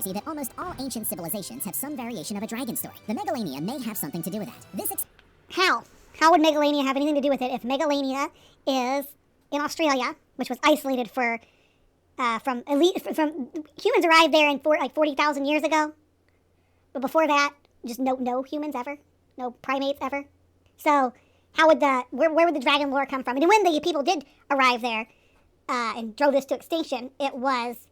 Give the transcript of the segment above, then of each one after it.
See that almost all ancient civilizations have some variation of a dragon story. The Megalania may have something to do with that. How? How would Megalania have anything to do with it if Megalania is in Australia, which was isolated from humans arrived there in 40,000 years ago, but before that, just no humans ever, no primates ever. So how would where would the dragon lore come from? And when the people did arrive there and drove this to extinction, it was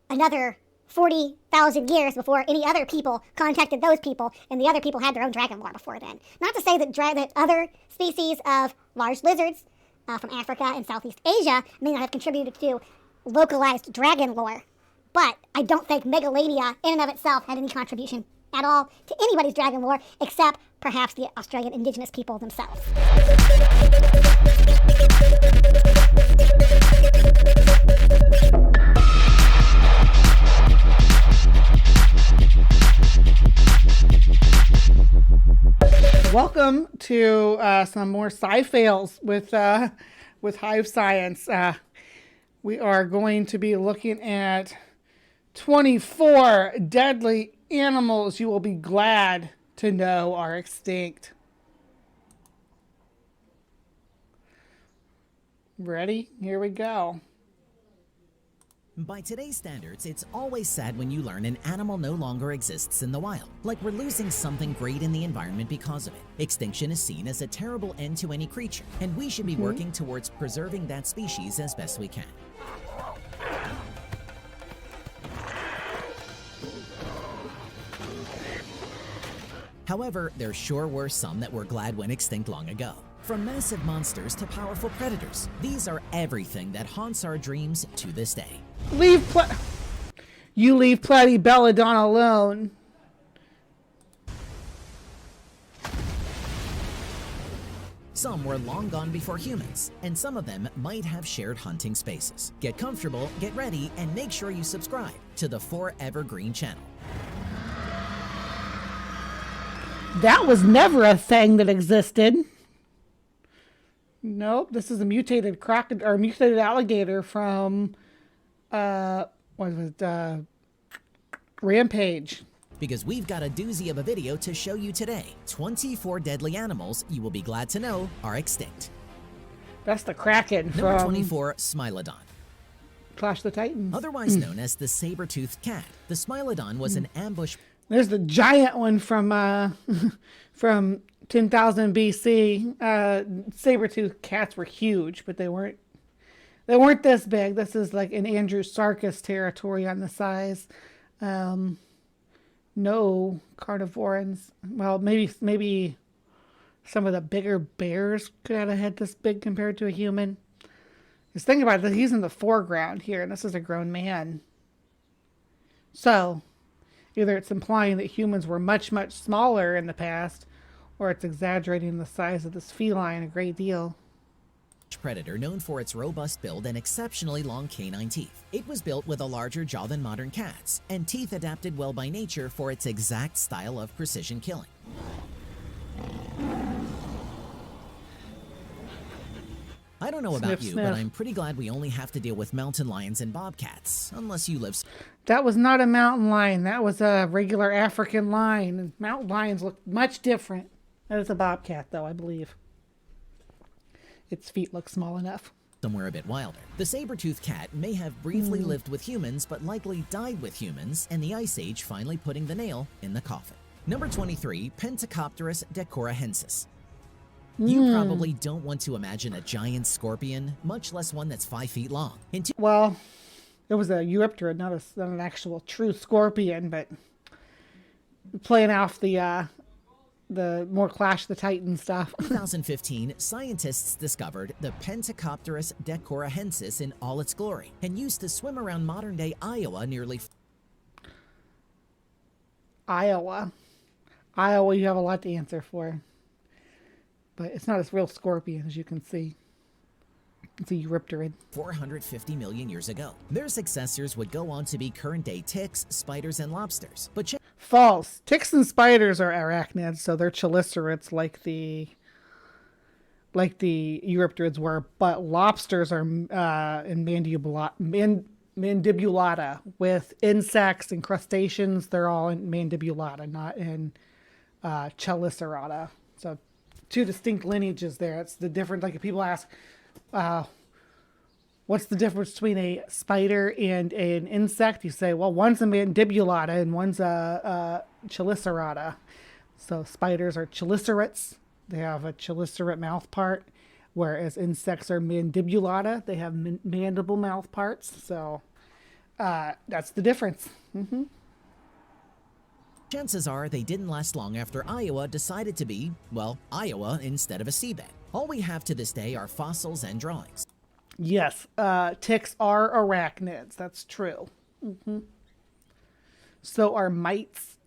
another 40,000 years before any other people contacted those people, and the other people had their own dragon lore before then. Not to say that other species of large lizards from Africa and Southeast Asia may not have contributed to localized dragon lore, but I don't think Megalania in and of itself had any contribution at all to anybody's dragon lore except perhaps the Australian indigenous people themselves. Welcome to some more SciFails with HiveScience. We are going to be looking at 24 deadly animals you will be glad to know are extinct. Ready? Here we go. By today's standards, it's always sad when you learn an animal no longer exists in the wild. Like we're losing something great in the environment because of it. Extinction is seen as a terrible end to any creature, and we should be working towards preserving that species as best we can. However, there sure were some that were glad went extinct long ago. From massive monsters to powerful predators, these are everything that haunts our dreams to this day. You leave Platypelodon alone. Some were long gone before humans, and some of them might have shared hunting spaces. Get comfortable, get ready, and make sure you subscribe to the Forever Green channel. That was never a thing that existed. Nope, this is a mutated crocodile or mutated alligator from Rampage. Because we've got a doozy of a video to show you today. 24 deadly animals you will be glad to know are extinct. That's the Kraken from Number 24, Smilodon. Clash of the Titans. Otherwise known as the saber-toothed cat, the Smilodon was an ambush. There's the giant one from from 10,000 BC. Saber-toothed cats were huge, but they weren't this big. This is like in Andrew Sarkis territory on the size. No carnivorans. Well, maybe some of the bigger bears could have had this big compared to a human. Just think about it. He's in the foreground here, and this is a grown man. So either it's implying that humans were much, much smaller in the past, or it's exaggerating the size of this feline a great deal. Predator known for its robust build and exceptionally long canine teeth. It was built with a larger jaw than modern cats, and teeth adapted well by nature for its exact style of precision killing. I don't know about you, but I'm pretty glad we only have to deal with mountain lions and bobcats, unless you live... That was not a mountain lion. That was a regular African lion. And mountain lions look much different. That is a bobcat, though, I believe. Its feet look small enough. Somewhere a bit wilder. The saber-toothed cat may have briefly lived with humans, but likely died with humans, and the Ice Age finally putting the nail in the coffin. Number 23, Pentacopterus decorahensis. You probably don't want to imagine a giant scorpion, much less one that's 5 feet long. Well, it was a Eurypterid, not an actual true scorpion, but playing off the more Clash of the Titans stuff. In 2015, scientists discovered the Pentacopterus decorahensis in all its glory and used to swim around modern-day Iowa nearly... Iowa, you have a lot to answer for. But it's not a real scorpion, as you can see. It's a Eurypterid. 450 million years ago. Their successors would go on to be current-day ticks, spiders, and lobsters. But false. Ticks and spiders are arachnids, so they're chelicerates like the Eurypterids were. But lobsters are mandibulata. With insects and crustaceans, they're all in mandibulata, not in chelicerata. So two distinct lineages there. It's the difference. Like if people ask, what's the difference between a spider and an insect? You say, well, one's a mandibulata and one's a chelicerata. So spiders are chelicerates. They have a chelicerate mouth part, whereas insects are mandibulata. They have mandible mouth parts. So that's the difference. Mm-hmm. Chances are they didn't last long after Iowa decided to be, well, Iowa instead of a seabed. All we have to this day are fossils and drawings. Yes, ticks are arachnids. That's true. Mm-hmm. So are mites.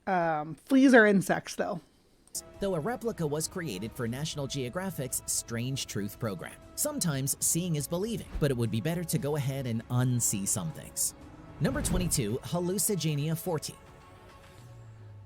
Fleas are insects, though. Though a replica was created for National Geographic's Strange Truth program. Sometimes seeing is believing, but it would be better to go ahead and unsee some things. Number 22, Hallucigenia forti.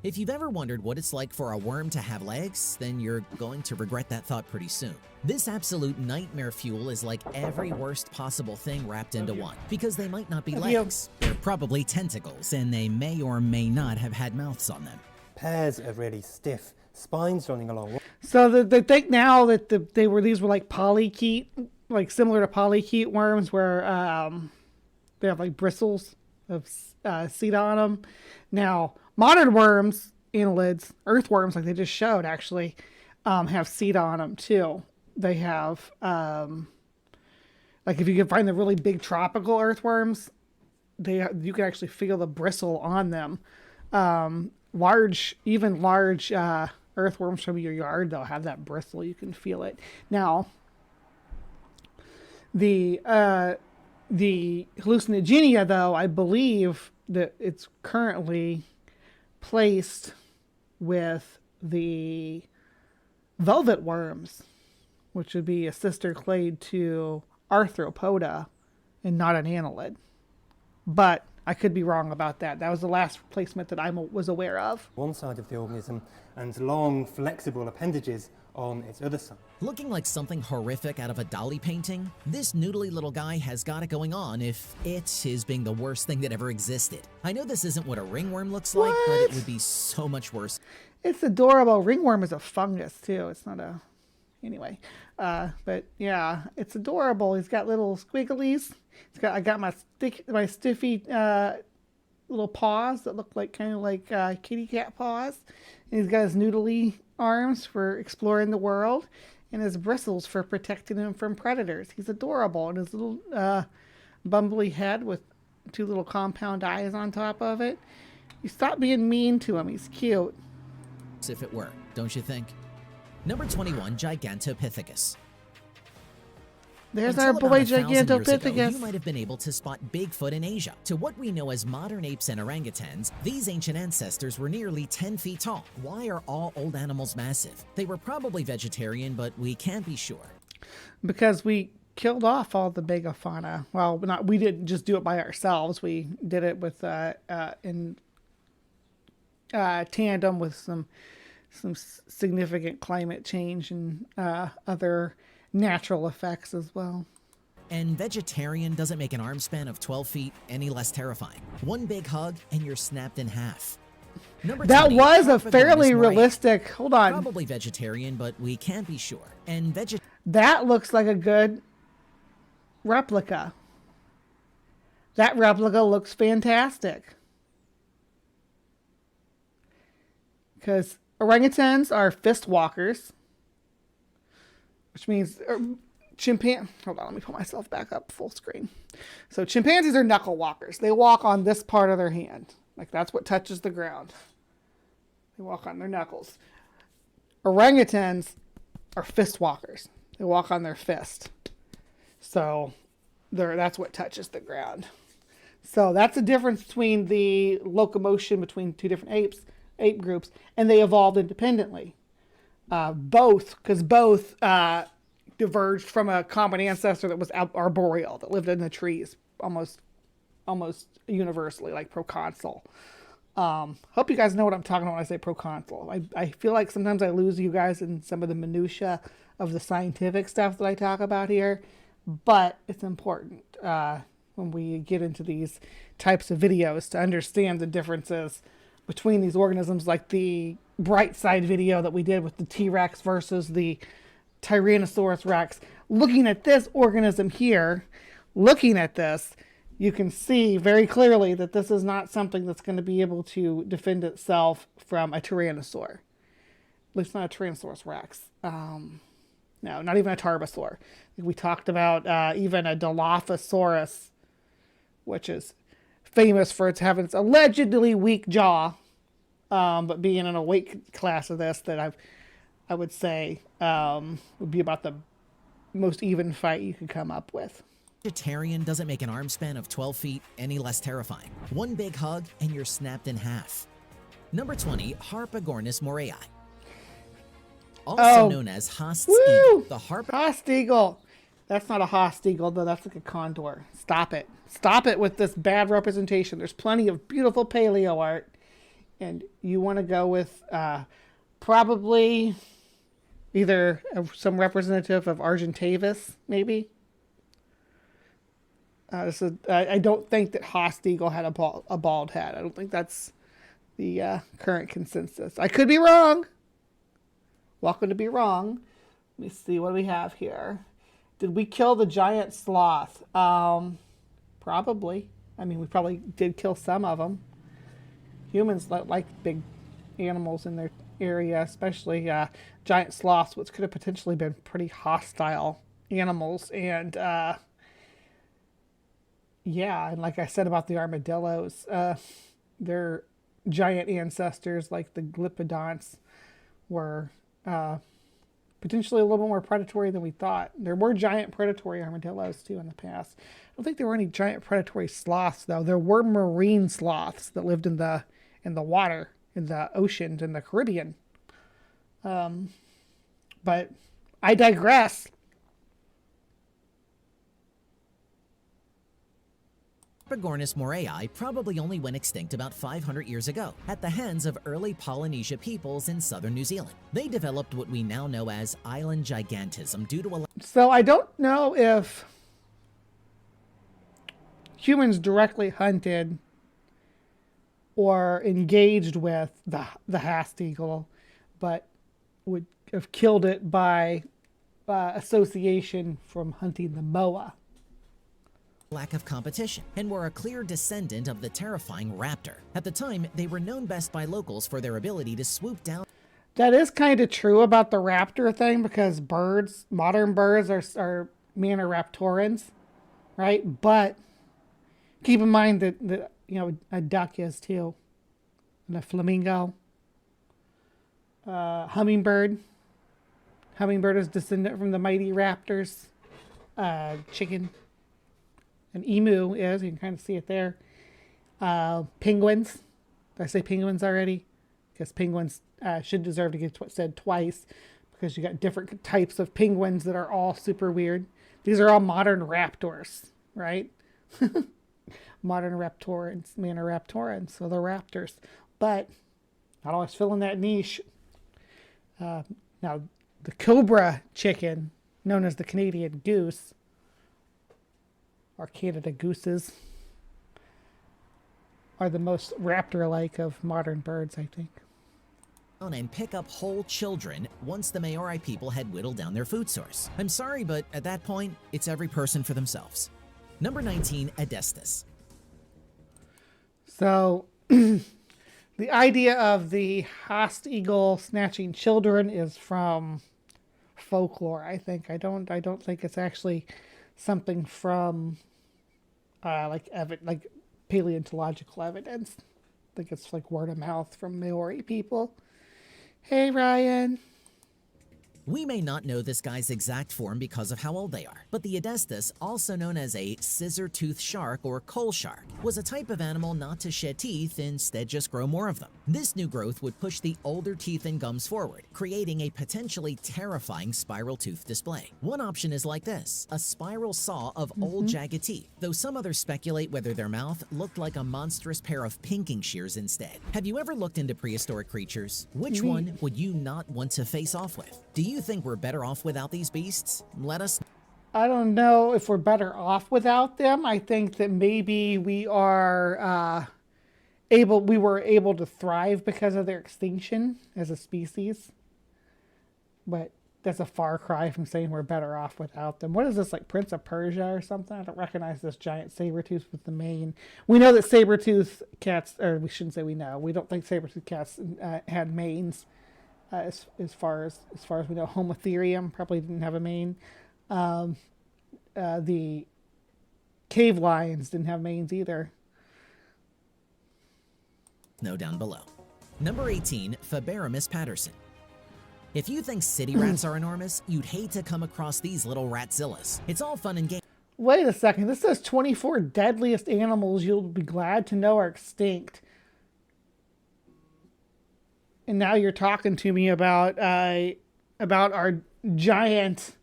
If you've ever wondered what it's like for a worm to have legs, then you're going to regret that thought pretty soon. This absolute nightmare fuel is like every worst possible thing wrapped into one, because they might not be legs. They're probably tentacles, and they may or may not have had mouths on them. Pairs of really stiff spines running along. So they think now that these were like polychaete, like similar to polychaete worms, where they have like bristles of seed on them. Now, modern worms, annelids, earthworms, like they just showed, actually have seed on them too. They have, like if you can find the really big tropical earthworms, you can actually feel the bristle on them. Large earthworms from your yard, they'll have that bristle. You can feel it. Now, the hallucinogenia, though, I believe that it's currently placed with the velvet worms, which would be a sister clade to arthropoda and not an annelid. But I could be wrong about that. That was the last placement that I was aware of. One side of the organism and long, flexible appendages on its other side. Looking like something horrific out of a Dali painting, this noodly little guy has got it going on if it is being the worst thing that ever existed. I know this isn't what a ringworm looks like, but it would be so much worse. It's adorable. Ringworm is a fungus, too. It's not a... Anyway. But, yeah, it's adorable. He's got little squigglies. I got my stiffy little paws that look like kind of like kitty cat paws. And he's got his noodly arms for exploring the world, and his bristles for protecting him from predators. He's adorable, and his little bumbly head with two little compound eyes on top of it. You stop being mean to him. He's cute. If it were, don't you think? Number 21, Gigantopithecus. There's Until our boy about 1,000 years ago, Gigantopithecus. you might have been able to spot Bigfoot in Asia. To what we know as modern apes and orangutans, these ancient ancestors were nearly 10 feet tall. Why are all old animals massive? They were probably vegetarian, but we can't be sure. Because we killed off all the megafauna. Well, we didn't just do it by ourselves. We did it with in tandem with some significant climate change and other natural effects as well. And vegetarian doesn't make an arm span of 12 feet any less terrifying. One big hug and you're snapped in half. Number That 20, was a Prophagonus fairly moray. realistic. Hold on. Probably vegetarian, but we can't be sure. And That looks like a good replica. That replica looks fantastic. Because orangutans are fist walkers, which means chimpanzees. Hold on, let me put myself back up full screen. So chimpanzees are knuckle walkers. They walk on this part of their hand. Like that's what touches the ground. They walk on their knuckles. Orangutans are fist walkers. They walk on their fist. So that's what touches the ground. So that's the difference between the locomotion between two different ape groups, and they evolved independently. Both diverged from a common ancestor that was arboreal, that lived in the trees almost universally, like proconsul. Hope you guys know what I'm talking about when I say proconsul. I feel like sometimes I lose you guys in some of the minutia of the scientific stuff that I talk about here, but it's important. when we get into these types of videos to understand the differences between these organisms, like the bright side video that we did with the T-Rex versus the Tyrannosaurus Rex. Looking at this organism here, looking at this, you can see very clearly that this is not something that's going to be able to defend itself from a Tyrannosaur. At least not a Tyrannosaurus Rex. No, not even a Tarbosaur. We talked about even a Dilophosaurus, which is famous for its having its allegedly weak jaw, but being in a weight class of this that I would say would be about the most even fight you could come up with. Vegetarian doesn't make an arm span of 12 feet any less terrifying. One big hug and you're snapped in half. Number 20, Harpagornis morai. Also known as Haast's eagle. The Haast eagle. That's not a Haast eagle, though. That's like a condor. Stop it. Stop it with this bad representation. There's plenty of beautiful paleo art. And you want to go with probably either some representative of Argentavis, maybe. I don't think that Haast eagle had a bald head. I don't think that's the current consensus. I could be wrong. Welcome to be wrong. Let me see what we have here. Did we kill the giant sloth? Probably. I mean, we probably did kill some of them. Humans like big animals in their area, especially giant sloths, which could have potentially been pretty hostile animals. And yeah, and like I said about the armadillos, their giant ancestors like the glypodonts were potentially a little more predatory than we thought. There were giant predatory armadillos too in the past. I don't think there were any giant predatory sloths though. There were marine sloths that lived in the water, in the oceans, in the Caribbean. But I digress. Harpagornis morai probably only went extinct about 500 years ago at the hands of early Polynesia peoples in southern New Zealand. They developed what we now know as island gigantism due to a... So I don't know if humans directly hunted or engaged with the Haast eagle, but would have killed it by association from hunting the moa. Lack of competition, and were a clear descendant of the terrifying raptor. At the time, they were known best by locals for their ability to swoop down. That is kind of true about the raptor thing, because birds, modern birds, are Maniraptorans, right? But keep in mind that you know, a duck is too, and a flamingo, hummingbird. Hummingbird is descendant from the mighty raptors. Chicken. An emu is, you can kind of see it there. Penguins. Did I say penguins already? Because penguins should deserve to get said twice, because you got different types of penguins that are all super weird. These are all modern raptors, right? Modern raptorans, Maniraptorans, so they're raptors. But not always filling that niche. Now, the cobra chicken, known as the Canadian goose, or Canada gooses, are the most raptor-like of modern birds, I think. And pick up whole children once the Maori people had whittled down their food source. I'm sorry, but at that point, it's every person for themselves. Number 19, Adestus. So, the idea of the Haast eagle snatching children is from folklore, I think. I don't think it's actually something from like paleontological evidence. I think it's like word of mouth from Maori people. Hey, Ryan. We may not know this guy's exact form because of how old they are, but the Adestus, also known as a scissor-toothed shark or coal shark, was a type of animal not to shed teeth, instead just grow more of them. This new growth would push the older teeth and gums forward, creating a potentially terrifying spiral tooth display. One option is like this, a spiral saw of old jagged teeth, though some others speculate whether their mouth looked like a monstrous pair of pinking shears instead. Have you ever looked into prehistoric creatures? Which one would you not want to face off with? Do you think we're better off without these beasts? Let us... I don't know if we're better off without them. I think that maybe we were able to thrive because of their extinction as a species. But that's a far cry from saying we're better off without them. What is this, like Prince of Persia or something? I don't recognize this giant saber-tooth with the mane. We know that saber-tooth cats, or we shouldn't say we know. We don't think saber-tooth cats had manes. As far as we know, Homotherium probably didn't have a mane. The cave lions didn't have manes either. No, down below. Number 18, Fabarimus patterson. If you think city rats are enormous, you'd hate to come across these little ratzillas. It's all fun and games. Wait a second. This says 24 deadliest animals you'll be glad to know are extinct. And now you're talking to me about our giant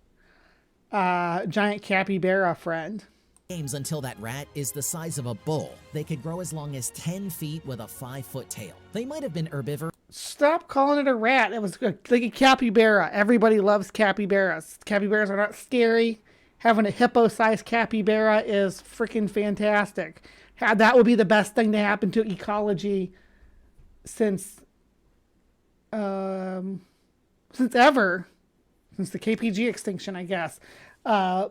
capybara friend. Games until that rat is the size of a bull. They could grow as long as 10 feet with a 5-foot tail. They might have been herbivorous. Stop calling it a rat. It was like a capybara. Everybody loves capybaras. Capybaras are not scary. Having a hippo-sized capybara is freaking fantastic. That would be the best thing to happen to ecology since ever. Since the KPG extinction, I guess,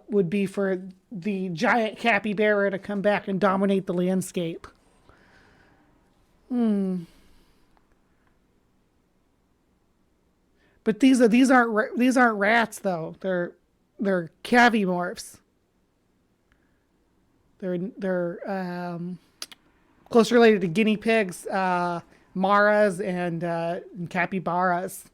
would be for the giant capybara to come back and dominate the landscape. But these aren't rats though. They're cavimorphs. They're close related to guinea pigs, maras, and capybaras.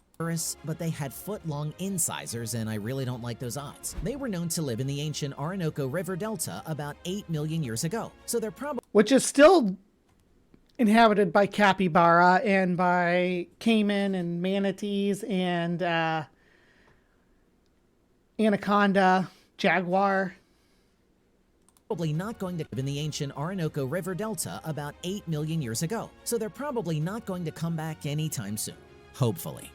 But they had foot-long incisors, and I really don't like those odds. They were known to live in the ancient Orinoco River Delta about 8 million years ago, so they're probably... Which is still inhabited by capybara and by caiman and manatees and anaconda, jaguar. Probably not going to live in the ancient Orinoco River Delta about 8 million years ago, so they're probably not going to come back anytime soon. Hopefully.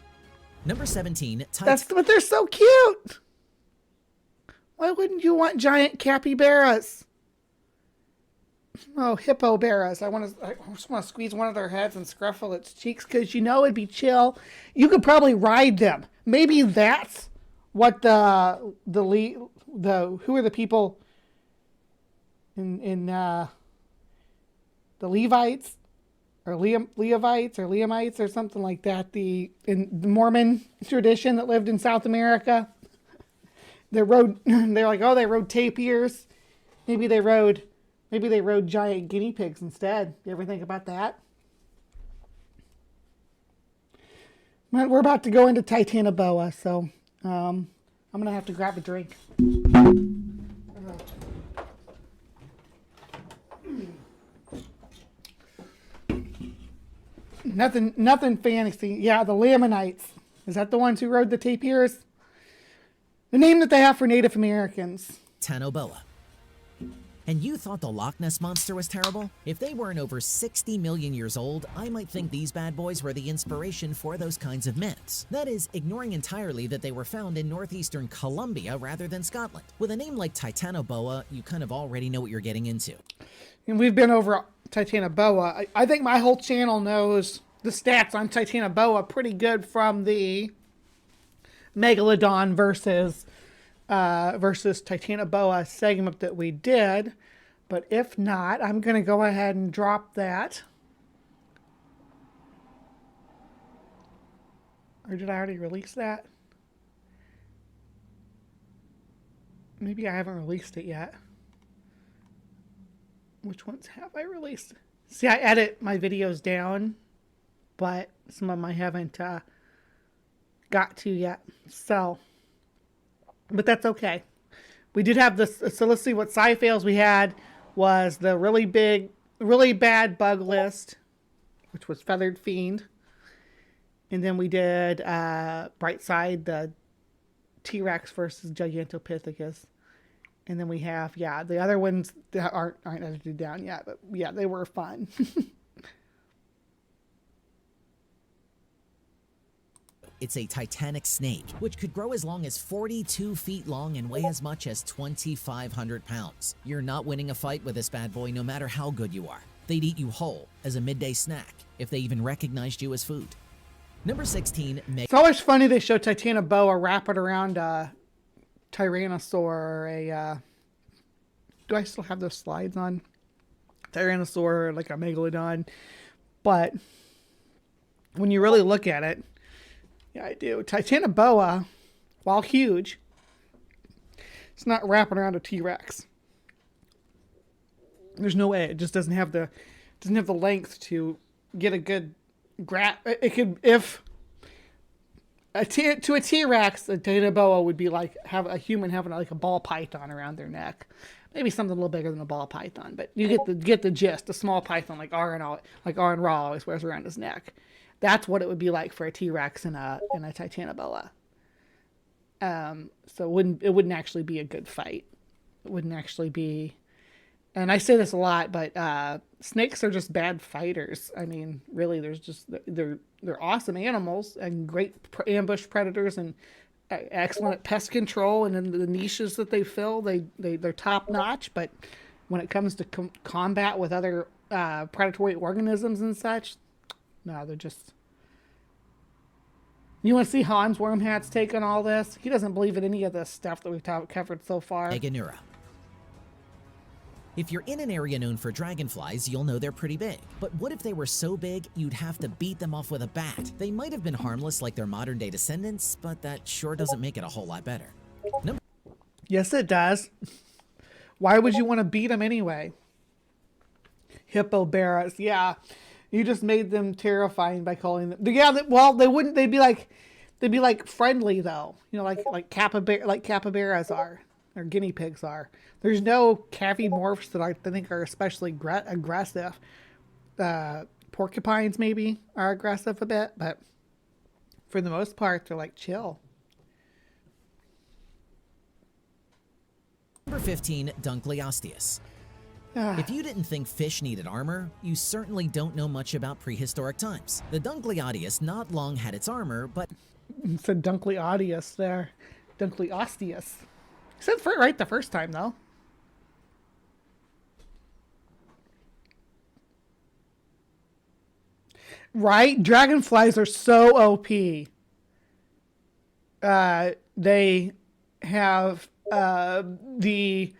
Number 17, But they're so cute. Why wouldn't you want giant capybaras? Oh, hippo bears. I just want to squeeze one of their heads and scruffle its cheeks because it'd be chill. You could probably ride them. Maybe that's what who are the people in the Levites or Levites or Leamites or something like that. In the Mormon tradition that lived in South America, they rode tapirs. Maybe they rode giant guinea pigs instead. You ever think about that? We're about to go into Titanoboa, so I'm gonna have to grab a drink. Nothing fancy. Yeah, the Lamanites. Is that the ones who rode the tapirs? The name that they have for Native Americans. Titanoboa. And you thought the Loch Ness Monster was terrible? If they weren't over 60 million years old, I might think these bad boys were the inspiration for those kinds of myths. That is, ignoring entirely that they were found in northeastern Colombia rather than Scotland. With a name like Titanoboa, you kind of already know what you're getting into. And we've been over Titanoboa. I think my whole channel knows the stats on Titanoboa pretty good from the Megalodon versus Titanoboa segment that we did. But if not, I'm going to go ahead and drop that. Or did I already release that? Maybe I haven't released it yet. Which ones have I released? See, I edit my videos down, but some of them I haven't got to yet. So, but that's okay. We did have this. So let's see what SciFails we had was the really bad bug list, which was Feathered Fiend. And then we did Brightside, the T-Rex versus Gigantopithecus. And then we have, the other ones that aren't edited down yet, but yeah, they were fun. It's a titanic snake, which could grow as long as 42 feet long and weigh as much as 2,500 pounds. You're not winning a fight with this bad boy no matter how good you are. They'd eat you whole as a midday snack if they even recognized you as food. Number 16, It's always funny they show Titanoboa wrap it around a Tyrannosaur or a, do I still have those slides on? Tyrannosaur, like a Megalodon. But when you really look at it, yeah, I do. Titanoboa, while huge, it's not wrapping around a T-Rex. There's no way. It just doesn't have the length to get a good grab. It could, if to a T-Rex, a Titanoboa would be like have a human having like a ball python around their neck. Maybe something a little bigger than a ball python, but you get the gist. A small python like Arn Ra always wears around his neck. That's what it would be like for a T-Rex and a Titanoboa. So it wouldn't actually be a good fight. It wouldn't actually be. And I say this a lot, but snakes are just bad fighters. I mean, really, they're awesome animals and great ambush predators and excellent at pest control, and in the niches that they fill, they're top notch. But when it comes to combat with other predatory organisms and such, no, they're just. You want to see Hans Wormhat's take on all this? He doesn't believe in any of this stuff that we've covered so far. Meganura. If you're in an area known for dragonflies, you'll know they're pretty big. But what if they were so big, you'd have to beat them off with a bat? They might have been harmless like their modern-day descendants, but that sure doesn't make it a whole lot better. Yes, it does. Why would you want to beat them anyway? Hippoberas, yeah. You just made them terrifying by calling them. Yeah, well, they wouldn't. They'd be like friendly though. You know, like capybaras are, or guinea pigs are. There's no cavimorphs that I think are especially aggressive. Porcupines maybe are aggressive a bit, but for the most part, they're like chill. Number 15, Dunkleosteus. If you didn't think fish needed armor, you certainly don't know much about prehistoric times. The Dunkleosteus not long had its armor, but... It said Dunkleosteus there. Dunkleosteus. Said for right the first time, though. Right? Dragonflies are so OP. They have the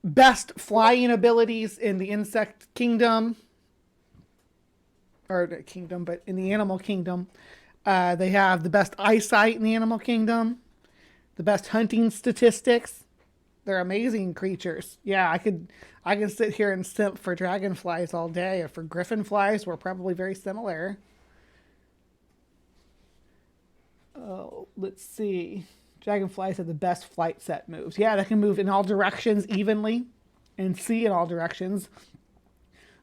best flying abilities in the insect kingdom. Or the kingdom, but in the animal kingdom. They have the best eyesight in the animal kingdom. The best hunting statistics. They're amazing creatures. Yeah, I can sit here and simp for dragonflies all day. Or for griffinflies, we're probably very similar. Oh, let's see. Dragonflies have the best flight set moves. Yeah, they can move in all directions evenly and see in all directions.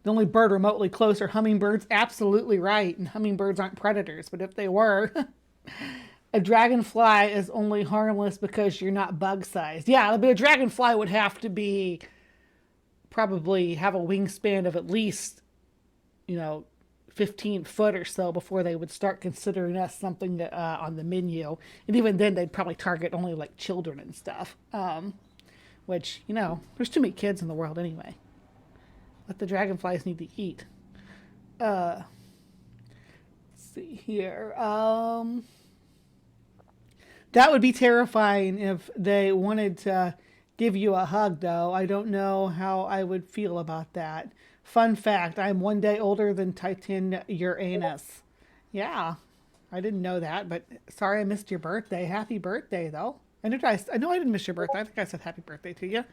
The only bird remotely close are hummingbirds. Absolutely right. And hummingbirds aren't predators, but if they were, a dragonfly is only harmless because you're not bug-sized. Yeah, but a dragonfly would have to be probably have a wingspan of at least, 15 foot or so before they would start considering us something that, on the menu. And even then, they'd probably target only like children and stuff. Which, there's too many kids in the world anyway. But the dragonflies need to eat. Let's see here. That would be terrifying if they wanted to give you a hug, though. I don't know how I would feel about that. Fun fact, I'm 1 day older than Titan Uranus. Yeah, I didn't know that, but sorry I missed your birthday. Happy birthday, though. I know I didn't miss your birthday. I think I said happy birthday to you.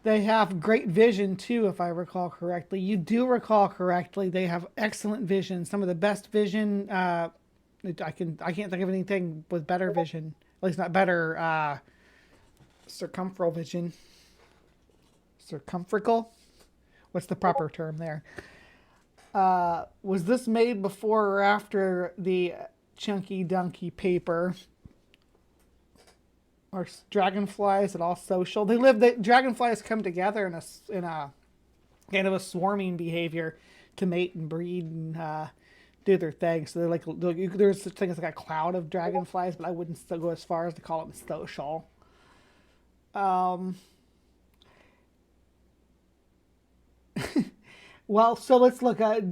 They have great vision, too, if I recall correctly. You do recall correctly. They have excellent vision. Some of the best vision. I can't think of anything with better vision. At least not better circumferential vision. Circumferential? What's the proper term there? Was this made before or after the Chunky Donkey paper? Are dragonflies at all social? Dragonflies come together in a kind of a swarming behavior to mate and breed and do their thing. So they're like, there's such thing as like a cloud of dragonflies, but I wouldn't still go as far as to call them social. Well, so let's look at,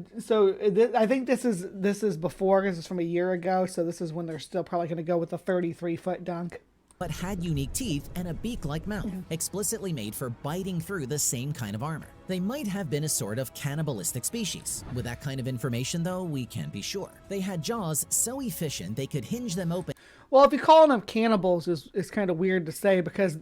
I think this is before, because it's from a year ago, so this is when they're still probably going to go with the 33-foot dunk. But had unique teeth and a beak-like mouth, explicitly made for biting through the same kind of armor. They might have been a sort of cannibalistic species. With that kind of information, though, we can't be sure. They had jaws so efficient they could hinge them open. Well, if you call them cannibals is kind of weird to say, because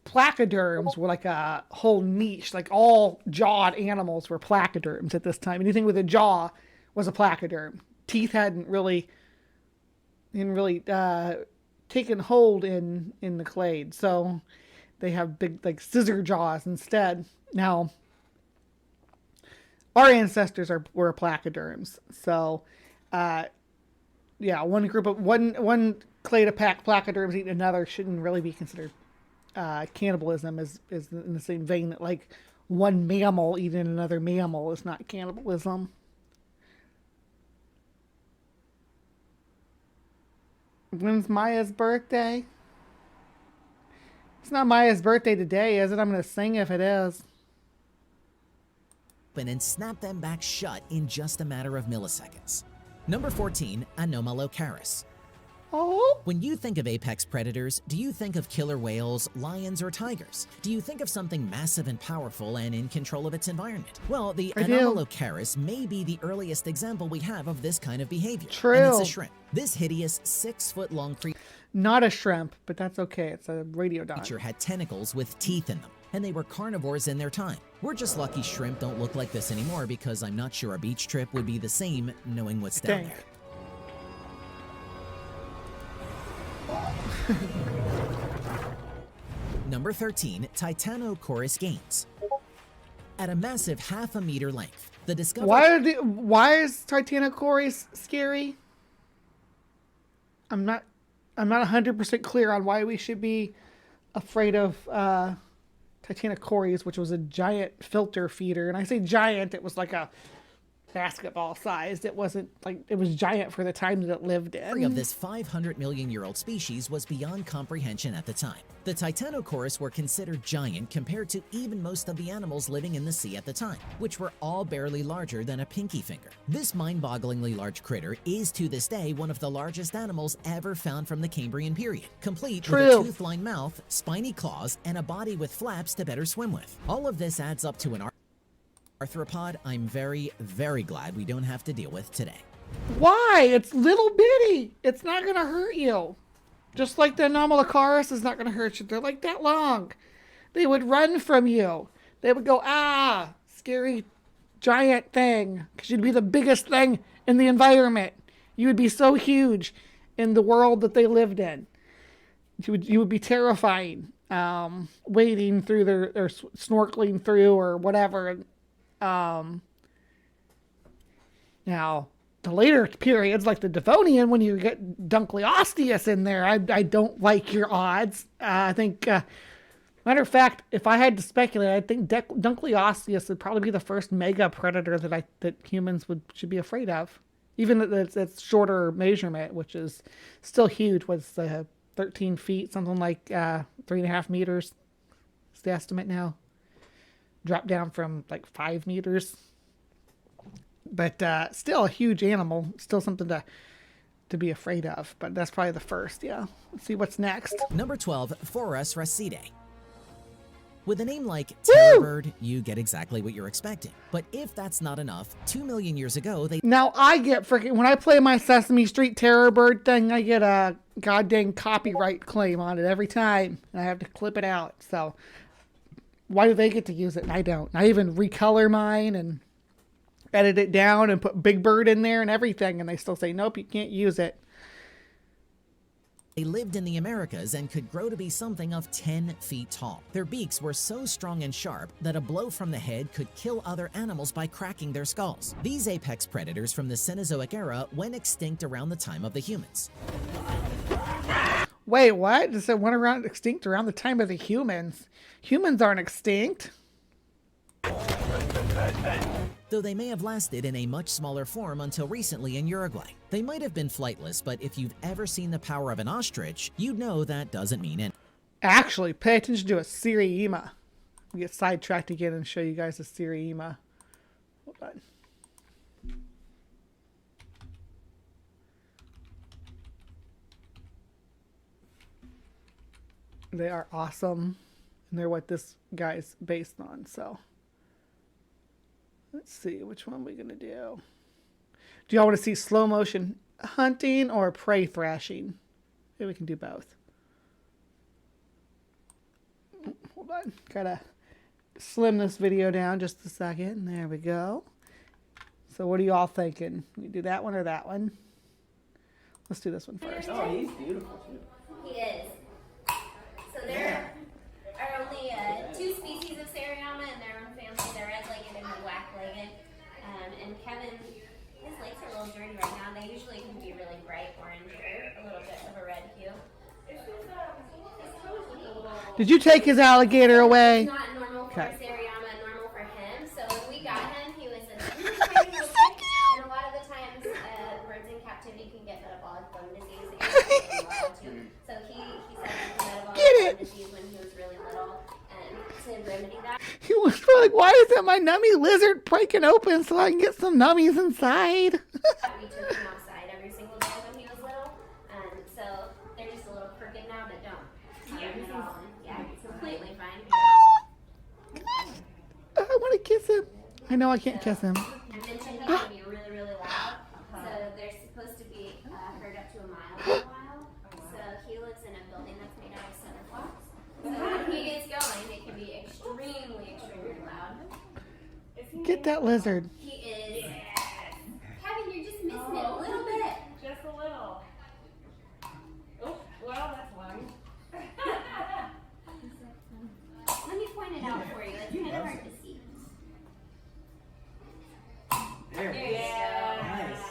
placoderms were like a whole niche. Like all jawed animals were placoderms at this time. Anything with a jaw was a placoderm. Teeth hadn't really taken hold in the clade, so they have big like scissor jaws instead. Now, our ancestors were placoderms, so yeah, one clade of placoderms eating another shouldn't really be considered cannibalism. Is in the same vein that like one mammal eating another mammal is not cannibalism. When's Maya's birthday? It's not Maya's birthday today, is it? I'm going to sing if it is. And snap them back shut in just a matter of milliseconds. Number 14, Anomalocaris. Oh. When you think of apex predators, do you think of killer whales, lions, or tigers? Do you think of something massive and powerful and in control of its environment? Well, the Anomalocaris may be the earliest example we have of this kind of behavior. True. And it's a shrimp. This hideous 6-foot-long creature. Not a shrimp, but that's okay. It's a radiodon. Creature had tentacles with teeth in them, and they were carnivores in their time. We're just lucky shrimp don't look like this anymore, because I'm not sure a beach trip would be the same knowing what's down there. Number 13, Titanochorus gaines. At a massive 1/2 meter length, the discovery... Why is Titanochorus scary? I'm not 100% clear on why we should be afraid of Titanochorus, which was a giant filter feeder. And I say giant, it was like a basketball sized. It wasn't like, it was giant for the time that it lived in. Of this 500-million-year-old species was beyond comprehension at the time. The Titanochorus were considered giant compared to even most of the animals living in the sea at the time, which were all barely larger than a pinky finger. This mind-bogglingly large critter is to this day one of the largest animals ever found from the Cambrian period, complete with a tooth-lined mouth, spiny claws, and a body with flaps to better swim with. All of this adds up to an arthropod I'm very, very glad we don't have to deal with today. Why? It's little bitty. It's not going to hurt you. Just like the Anomalocaris is not going to hurt you. They're like that long. They would run from you. They would go, ah, scary giant thing. Because you'd be the biggest thing in the environment. You would be so huge in the world that they lived in. You would be terrifying. Wading through or snorkeling through or whatever. Now, the later periods, like the Devonian, when you get Dunkleosteus in there, I don't like your odds. I think, matter of fact, if I had to speculate, I think Dunkleosteus would probably be the first mega predator that humans should be afraid of. Even at its shorter measurement, which is still huge, was 13 feet, something like 3.5 meters. Is the estimate now. Dropped down from like 5 meters. But still a huge animal. Still something to be afraid of. But that's probably the first, yeah. Let's see what's next. Number 12, Forus racidae. With a name like Terrorbird, you get exactly what you're expecting. But if that's not enough, 2 million years ago, they... Now I get freaking... When I play my Sesame Street Terrorbird thing, I get a goddamn copyright claim on it every time. And I have to clip it out. So why do they get to use it and I don't? I even recolor mine and edit it down and put Big Bird in there and everything. And they still say, nope, you can't use it. They lived in the Americas and could grow to be something of 10 feet tall. Their beaks were so strong and sharp that a blow from the head could kill other animals by cracking their skulls. These apex predators from the Cenozoic era went extinct around the time of the humans. Wait, what? Does it went extinct around the time of the humans? Humans aren't extinct. though they may have lasted in a much smaller form until recently in Uruguay. They might have been flightless, but if you've ever seen the power of an ostrich, you'd know that doesn't mean anything. Actually, pay attention to a Siriema. We get sidetracked again and show you guys a Siriema. Hold on. They are awesome, and they're what this guy's based on. So let's see, which one we're gonna do. Do y'all want to see slow motion hunting or prey thrashing? Maybe we can do both. Hold on, gotta slim this video down just a second. There we go. So what are you all thinking? We do that one or that one? Let's do this one first. Oh, he's beautiful too. He is. So there are only 2 species of Seriama in their own family. They're red-legged and black-legged. And Kevin, his legs are a little dirty right now. They usually can be really bright orange or a little bit of a red hue. Did you take his alligator away? It's not normal for Okay. Seriama, normal for him. So when we got him, he was a tiny little kid. And a lot of the times, birds in captivity can get metabolic bone disease. So he said he had metabolic bone disease when he was really little. And to remedy that, He was like, why isn't my nummy lizard breaking open so I can get some nummies inside? we took him outside every single day when he was little. And so they're just a little crooked now, but don't harm him at all. Yeah, it's completely fine. I want to kiss him. I know I can't kiss him. I mentioned he can be really, really loud. So they're supposed to be heard up to a mile in a while. So he lives in a building that's made out of cinder blocks. So when he gets going, it can be extremely, extremely loud. Get that lizard. He is. Kevin, you're just missing it a little bit. Just a little. Oh, well, that's one. Let me point it out for you. It's kind of hard to see. There. There you Nice.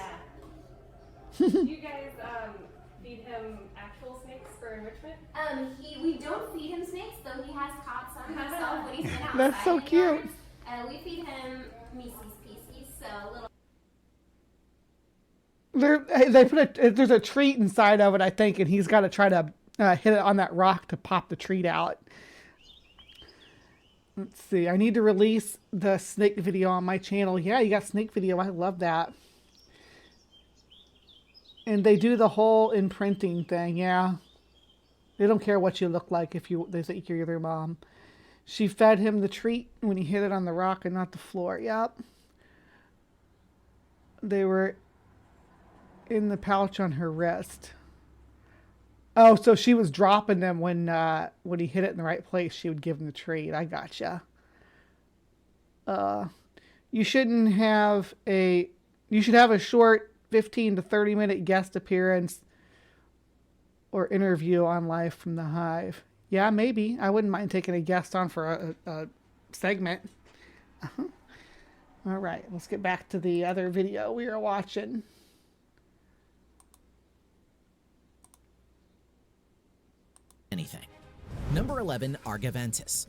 Do you guys feed him actual snakes for enrichment? We don't feed him snakes, though he has caught some himself when he's been outside. That's so in the cute. yards. We feed him Mises species, so little. There's a treat inside of it, I think, and he's got to try to hit it on that rock to pop the treat out. Let's see. I need to release the snake video on my channel. Yeah, you got snake video. I love that. And they do the whole imprinting thing. Yeah. They don't care what you look like if they think you're their mom. She fed him the treat when he hit it on the rock and not the floor. Yep. They were in the pouch on her wrist. Oh, so she was dropping them when he hit it in the right place. She would give him the treat. I gotcha. You should have a short 15 to 30 minute guest appearance or interview on Live from the Hive. Yeah, maybe. I wouldn't mind taking a guest on for a segment. All right, let's get back to the other video we were watching. Anything. Number 11, Argaventis.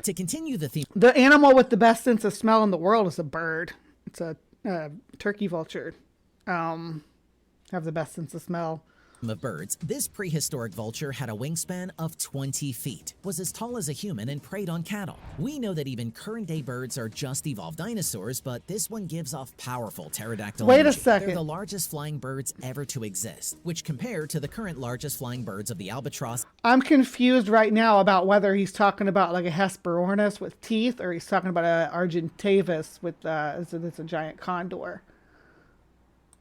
To continue the theme The animal with the best sense of smell in the world is a bird. It's a turkey vulture. Have the best sense of smell. of birds, this prehistoric vulture had a wingspan of 20 feet, was as tall as a human, and preyed on cattle. We know that even current-day birds are just evolved dinosaurs, but this one gives off powerful pterodactyl Wait a energy. second. They're the largest flying birds ever to exist, which compare to the current largest flying birds of the albatross. I'm confused right now about whether he's talking about like a Hesperornis with teeth or he's talking about a Argentavis with it's a giant condor.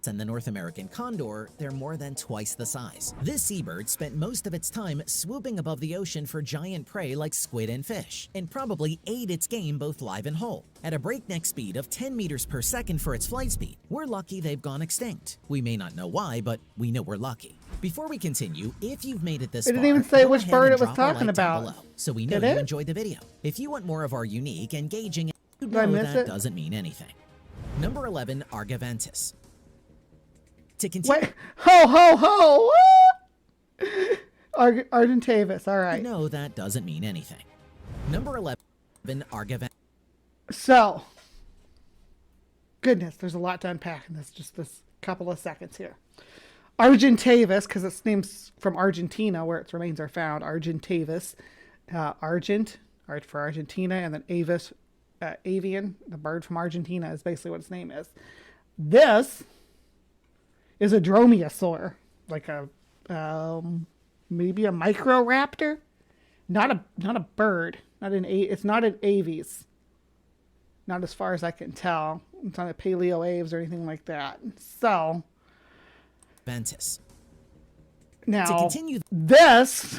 And the North American condor, they're more than twice the size. This seabird spent most of its time swooping above the ocean for giant prey like squid and fish, and probably ate its game both live and whole. At a breakneck speed of 10 meters per second for its flight speed, we're lucky they've gone extinct. We may not know why, but we know we're lucky. Before we continue, if you've made it this It far, didn't even say go which ahead bird and it was drop a like talking down about. below, so we know Did you it? enjoyed the video. If you want more of our unique, engaging, you Did I know miss that it? doesn't mean anything. Number 11, Argaventis. To continue. Wait, ho! Argentavis, all right. No, that doesn't mean anything. Number 11, Argaventis. So, Goodness, there's a lot to unpack in this couple of seconds here. Argentavis, because its name's from Argentina, where its remains are found. Argentavis, argent, art for Argentina, and then avis, avian, the bird from Argentina is basically what its name is. This is a dromaeosaur, like a maybe a microraptor, not a bird, it's not an aves, not as far as I can tell. It's not a paleo aves or anything like that. So Ventus. now To continue, this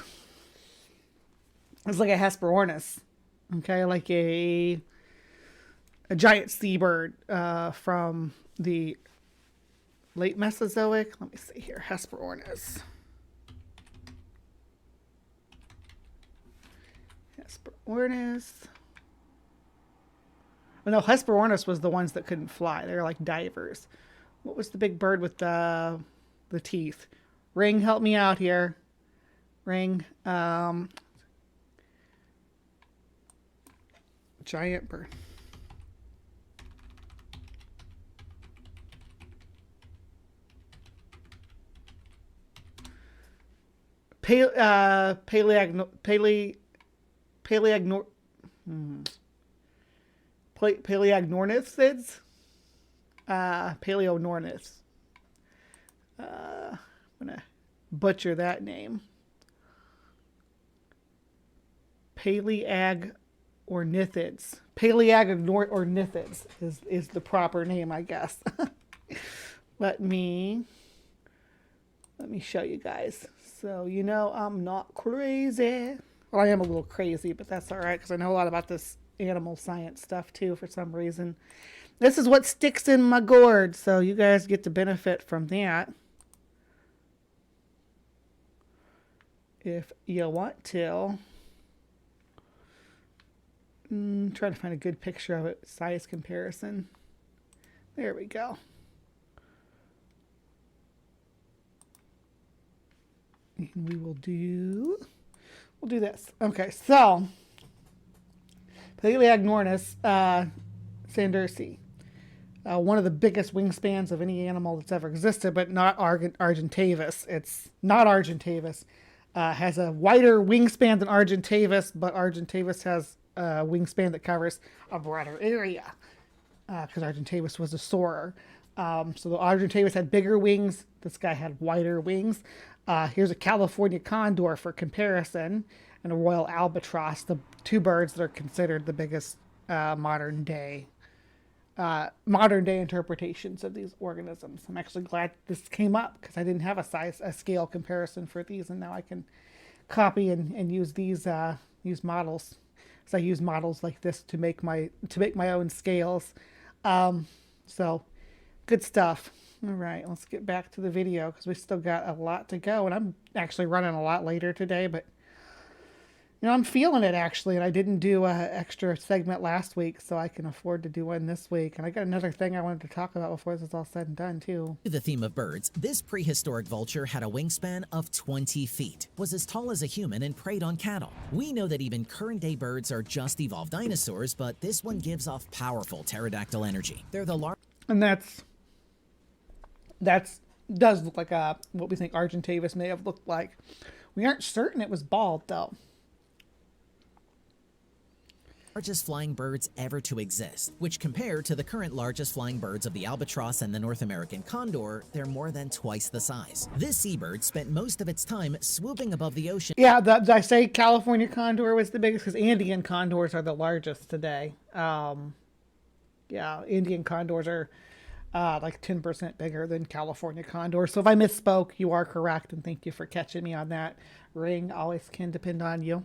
is like a Hesperornis, okay, like a giant seabird from the late Mesozoic. Let me see here, Hesperornis. Hesperornis. Oh, no, Hesperornis was the ones that couldn't fly. They were like divers. What was the big bird with the teeth? Ring, help me out here. Ring. Giant bird. Paleognornithids. Paleognorniths. I'm gonna butcher that name. Paleogornithids. Paleogornithids is the proper name, I guess. Let me show you guys. So, you know, I'm not crazy. Well, I am a little crazy, but that's all right because I know a lot about this animal science stuff too for some reason. This is what sticks in my gourd, so you guys get to benefit from that if you want to. Trying to find a good picture of it, size comparison. There we go. And we'll do this. Okay, so Paleognornis sandersi, one of the biggest wingspans of any animal that's ever existed, but not Argentavis. It's not Argentavis. Has a wider wingspan than Argentavis, but Argentavis has a wingspan that covers a broader area because Argentavis was a soarer. So the Argentavis had bigger wings. This guy had wider wings. Here's a California condor for comparison, and a royal albatross, the two birds that are considered the biggest modern day interpretations of these organisms. I'm actually glad this came up because I didn't have a scale comparison for these, and now I can copy and use these use models. So I use models like this to make my own scales. So good stuff. All right, let's get back to the video because we still got a lot to go, and I'm actually running a lot later today, but you know, I'm feeling it actually, and I didn't do an extra segment last week, so I can afford to do one this week. And I got another thing I wanted to talk about before this is all said and done too. the theme of birds, this prehistoric vulture had a wingspan of 20 feet, was as tall as a human, and preyed on cattle. We know that even current-day birds are just evolved dinosaurs, but this one gives off powerful pterodactyl energy. They're the largest. And does look like what we think Argentavis may have looked like. We aren't certain it was bald though. Largest flying birds ever to exist, which compared to the current largest flying birds of the albatross and the North American condor, they're more than twice the size. This seabird spent most of its time swooping above the ocean. Yeah, did I say California condor was the biggest? Because Andean condors are the largest today. Yeah, Indian condors are like 10% bigger than California condors. So if I misspoke, you are correct, and thank you for catching me on that. Ring, always can depend on you.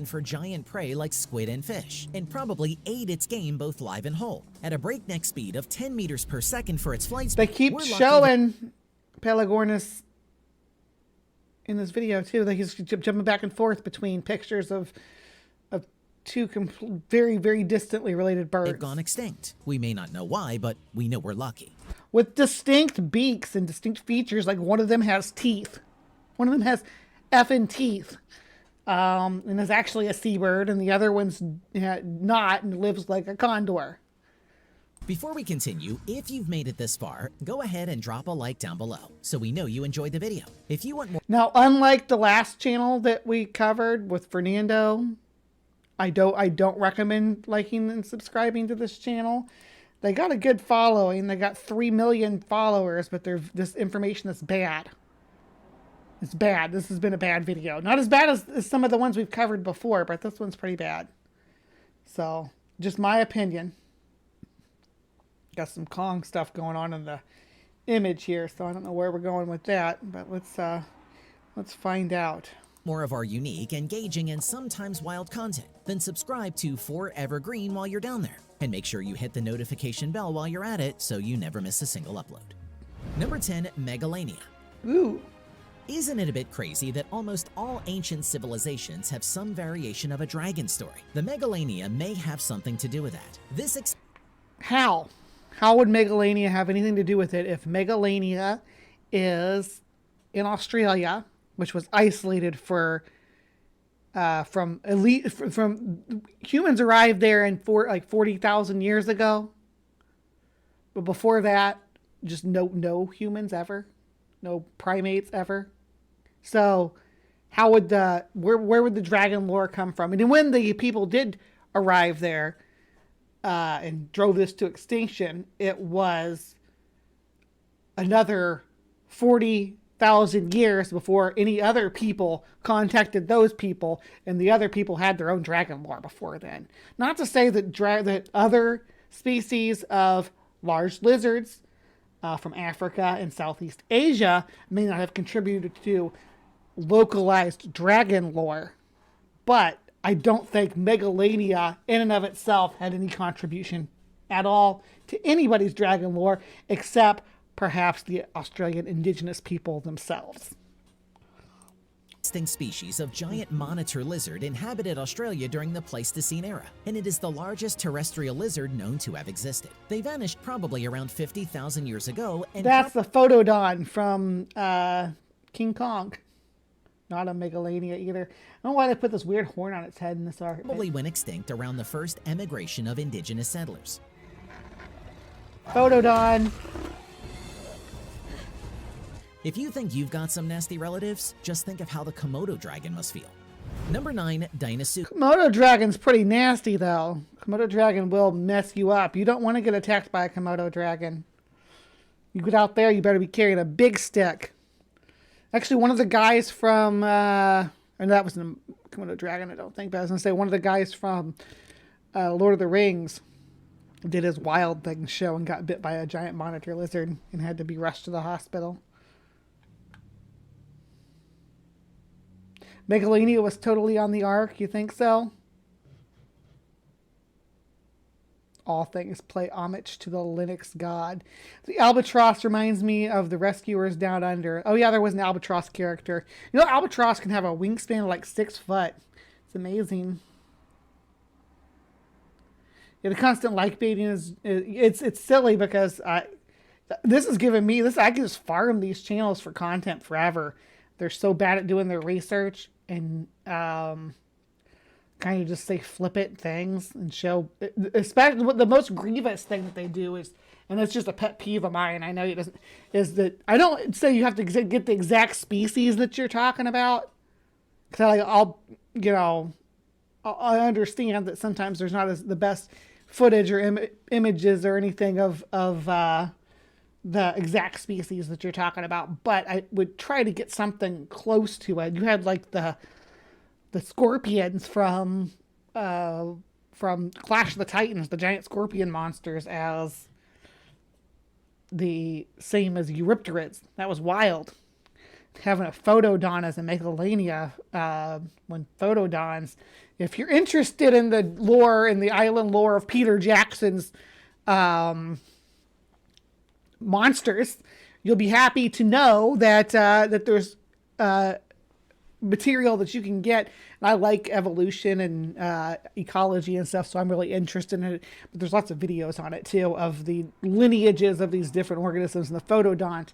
For giant prey like squid and fish, and probably ate its game both live and whole. At a breakneck speed of 10 meters per second for its flight speed, they keep showing Paleogornis in this video too. Like he's jumping back and forth between pictures of two very, very distantly related birds. They've gone extinct. We may not know why, but we know we're lucky. With distinct beaks and distinct features, like one of them has teeth. One of them has effing teeth. And is actually a seabird, and the other one's not and lives like a condor. Before we continue, if you've made it this far, go ahead and drop a like down below so we know you enjoyed the video. If you want more... Now, unlike the last channel that we covered with Fernando, I don't recommend liking and subscribing to this channel. They got a good following. They got 3 million followers, but this information is bad. It's bad. This has been a bad video. Not as bad as some of the ones we've covered before, but this one's pretty bad. So, just my opinion. Got some Kong stuff going on in the image here, so I don't know where we're going with that, but let's find out. More of our unique, engaging, and sometimes wild content, then subscribe to Forever Green while you're down there. And make sure you hit the notification bell while you're at it so you never miss a single upload. Number 10, Megalania. Ooh. Isn't it a bit crazy that almost all ancient civilizations have some variation of a dragon story? The Megalania may have something to do with that. How? How would Megalania have anything to do with it if Megalania is in Australia, which was isolated from humans arrived there in 40,000 years ago, but before that, just no humans ever, no primates ever. So, how would where would the dragon lore come from? And when the people did arrive there and drove this to extinction, it was another 40,000 years before any other people contacted those people, and the other people had their own dragon lore before then. Not to say that that other species of large lizards from Africa and Southeast Asia may not have contributed to localized dragon lore, but I don't think Megalania in and of itself had any contribution at all to anybody's dragon lore except perhaps the Australian indigenous people themselves. Extinct species of giant monitor lizard inhabited Australia during the Pleistocene era, and it is the largest terrestrial lizard known to have existed. They vanished probably around 50,000 years ago. And that's the Photodon from King Kong. Not a Megalania either. I don't know why they put this weird horn on its head in this art. Probably went extinct around the first emigration of indigenous settlers. Photodon. If you think you've got some nasty relatives, just think of how the Komodo dragon must feel. Number 9, Dinosaur. Komodo dragon's pretty nasty, though. Komodo dragon will mess you up. You don't want to get attacked by a Komodo dragon. You get out there, you better be carrying a big stick. Actually, one of the guys from, and that wasn't a Komodo dragon, I don't think, but I was going to say one of the guys from Lord of the Rings did his Wild Things show and got bit by a giant monitor lizard and had to be rushed to the hospital. Megalania was totally on the ark, you think so? All things pay homage to the Linux god. The albatross reminds me of the Rescuers Down Under. Oh yeah, there was an albatross character. You know, albatross can have a wingspan of like 6 foot. It's amazing. Yeah, the constant like baiting is it's silly because this is giving me this. I can just farm these channels for content forever. They're so bad at doing their research and kind of just say flippant things and show, especially what the most grievous thing that they do is, and it's just a pet peeve of mine, I know it doesn't, is that I don't say you have to get the exact species that you're talking about, because I understand that sometimes there's not the best footage or images or anything of the exact species that you're talking about, but I would try to get something close to it. You had like the scorpions from Clash of the Titans, the giant scorpion monsters, as the same as Eurypterids. That was wild. Having a Photodon as a Megalania, when Photodons, if you're interested in the lore, in the island lore of Peter Jackson's monsters, you'll be happy to know that that there's material that you can get. And I like evolution and ecology and stuff, so I'm really interested in it. But there's lots of videos on it too of the lineages of these different organisms. And the Photodon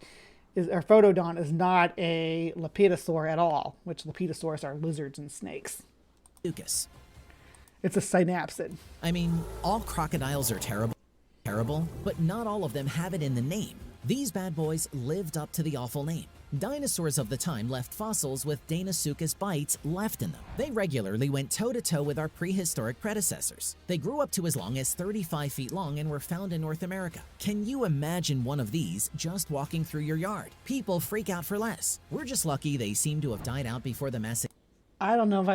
is not a lepidosaur at all, which lepidosaurs are lizards and snakes. Lucas. It's a synapsid. I mean, all crocodiles are terrible. terrible, but not all of them have it in the name. These bad boys lived up to the awful name. Dinosaurs of the time left fossils with Deinosuchus bites left in them. They regularly went toe-to-toe with our prehistoric predecessors. They grew up to as long as 35 feet long and were found in North America. Can you imagine one of these just walking through your yard? People freak out for less. We're just lucky they seem to have died out before the mass. I don't know if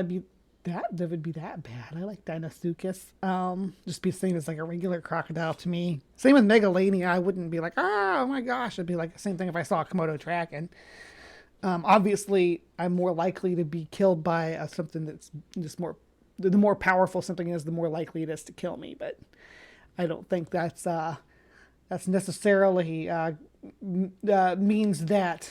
that would be that bad. I like Deinosuchus. Just be seen as like a regular crocodile to me. Same with Megalania. I wouldn't be like, oh my gosh. It'd be like the same thing if I saw a Komodo dragon. Obviously, I'm more likely to be killed by something that's just more. The more powerful something is, the more likely it is to kill me. But I don't think that's necessarily means that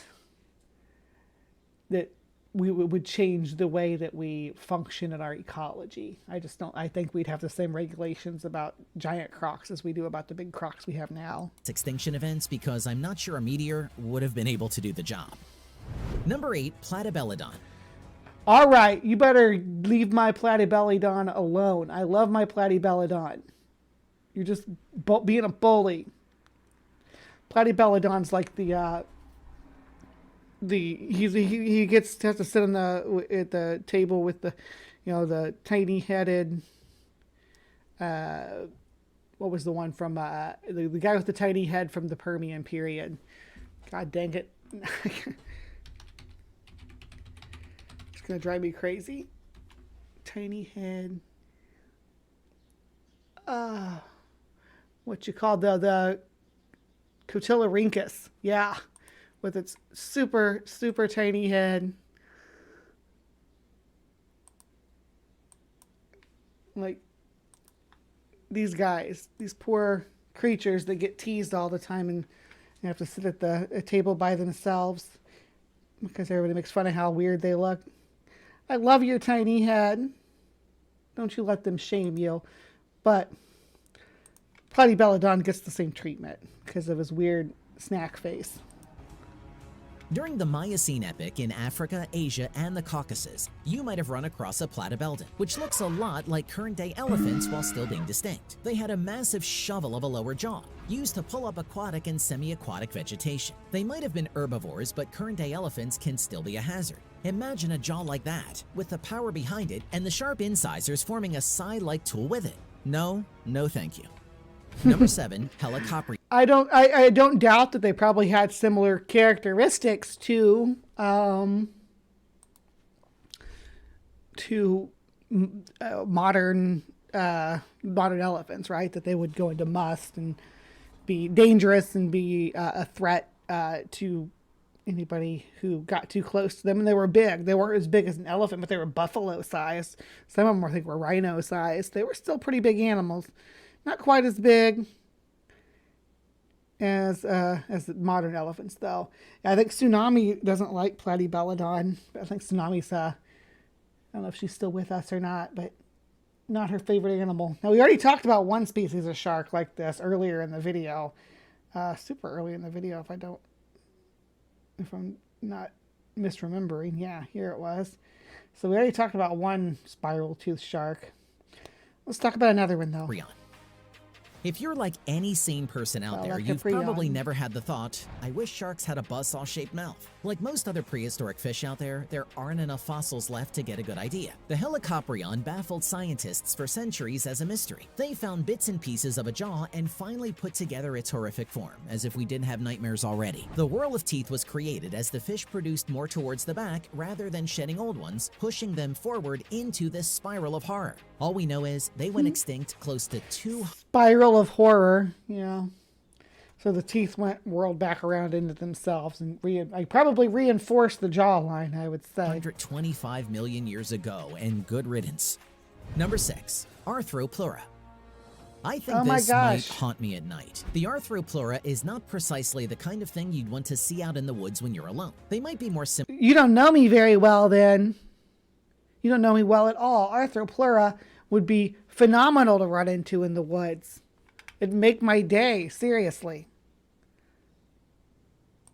we would change the way that we function in our ecology. I just don't. I think we'd have the same regulations about giant crocs as we do about the big crocs we have now. Extinction events, because I'm not sure a meteor would have been able to do the job. Number 8, Platybelodon. All right, you better leave my Platybelodon alone. I love my Platybelodon. You're just being a bully. Platybelodon's like he has to sit at the table with the tiny headed what was the one from the guy with the tiny head from the Permian period. God dang it. It's gonna drive me crazy. Tiny head. What you call the Cotylarhynchus. Yeah. With its super, super tiny head. Like, these guys, these poor creatures that get teased all the time and have to sit at a table by themselves because everybody makes fun of how weird they look. I love your tiny head. Don't you let them shame you. But Platybelodon gets the same treatment because of his weird snack face. During the Miocene epoch in Africa, Asia, and the Caucasus, you might have run across a platybelodon, which looks a lot like current-day elephants while still being distinct. They had a massive shovel of a lower jaw, used to pull up aquatic and semi-aquatic vegetation. They might have been herbivores, but current-day elephants can still be a hazard. Imagine a jaw like that, with the power behind it and the sharp incisors forming a scythe-like tool with it. No, no thank you. Number 7, Helicopter. I don't doubt that they probably had similar characteristics to modern elephants, right? That they would go into must and be dangerous and be a threat to anybody who got too close to them. And they were big. They weren't as big as an elephant, but they were buffalo sized. Some of them I think were rhino sized. They were still pretty big animals. Not quite as big as modern elephants, though. I think Tsunami doesn't like Platybelodon. I think Tsunami's, I don't know if she's still with us or not, but not her favorite animal. Now, we already talked about one species of shark like this earlier in the video. Super early in the video, if I'm not misremembering. Yeah, here it was. So we already talked about one spiral-toothed shark. Let's talk about another one, though. If you're like any sane person out there, you've probably never had the thought, I wish sharks had a buzzsaw-shaped mouth. Like most other prehistoric fish out there aren't enough fossils left to get a good idea. The Helicoprion baffled scientists for centuries as a mystery. They found bits and pieces of a jaw and finally put together its horrific form, as if we didn't have nightmares already. The whirl of teeth was created as the fish produced more towards the back rather than shedding old ones, pushing them forward into this spiral of horror. All we know is they went extinct close to 200. Spiral of horror, yeah. So the teeth whirled back around into themselves and probably reinforced the jawline, I would say. 125 million years ago, and good riddance. Number 6, Arthropleura. I think this might haunt me at night. The Arthropleura is not precisely the kind of thing you'd want to see out in the woods when you're alone. They might be more simple. You don't know me very well, then. You don't know me well at all. Arthropleura would be phenomenal to run into in the woods. It'd make my day, seriously.